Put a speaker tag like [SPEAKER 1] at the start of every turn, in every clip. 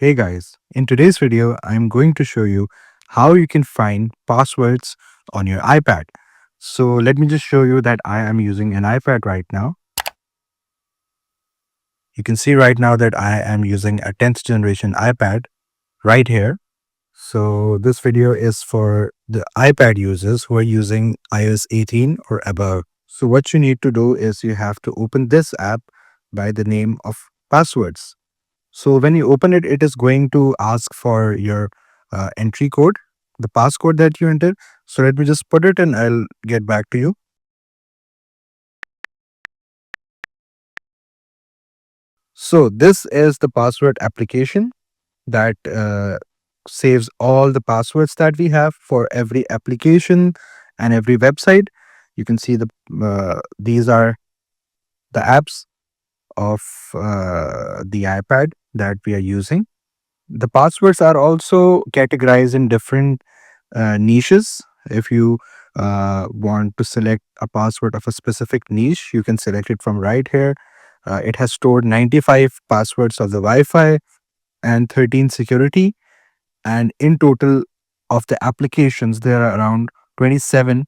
[SPEAKER 1] Hey guys, in today's video, I'm going to show you how you can find passwords on your iPad. So let me just show you that I am using an iPad right now. You can see right now that I am using a 10th generation iPad right here. So this video is for the iPad users who are using iOS 18 or above. So what you need to do is you have to open this app by the name of passwords. So when you open it, it is going to ask for your entry code, the passcode that you enter. So let me just put it and I'll get back to you. So this is the password application that saves all the passwords that we have for every application and every website. You can see these are the apps of the iPad that we are using. The passwords are also categorized in different niches. If you want to select a password of a specific niche, you can select it from right here. It has stored 95 passwords of the Wi-Fi and 13 security. And in total of the applications, there are around 27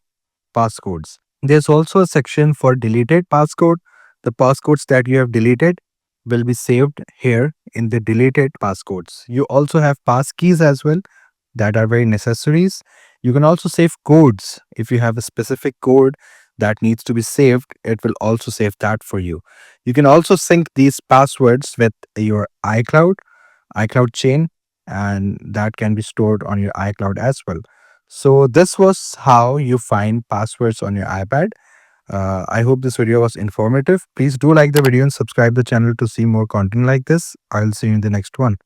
[SPEAKER 1] passcodes. There's also a section for deleted passcode. The passcodes that you have deleted will be saved here in the deleted passcodes. You also have passkeys as well that are very necessaries. You can also save codes. If you have a specific code that needs to be saved, it will also save that for you. You can also sync these passwords with your iCloud chain, and that can be stored on your iCloud as well. So this was how you find passwords on your iPad. I hope this video was informative. Please do like the video and subscribe the channel to see more content like this. I'll see you in the next one.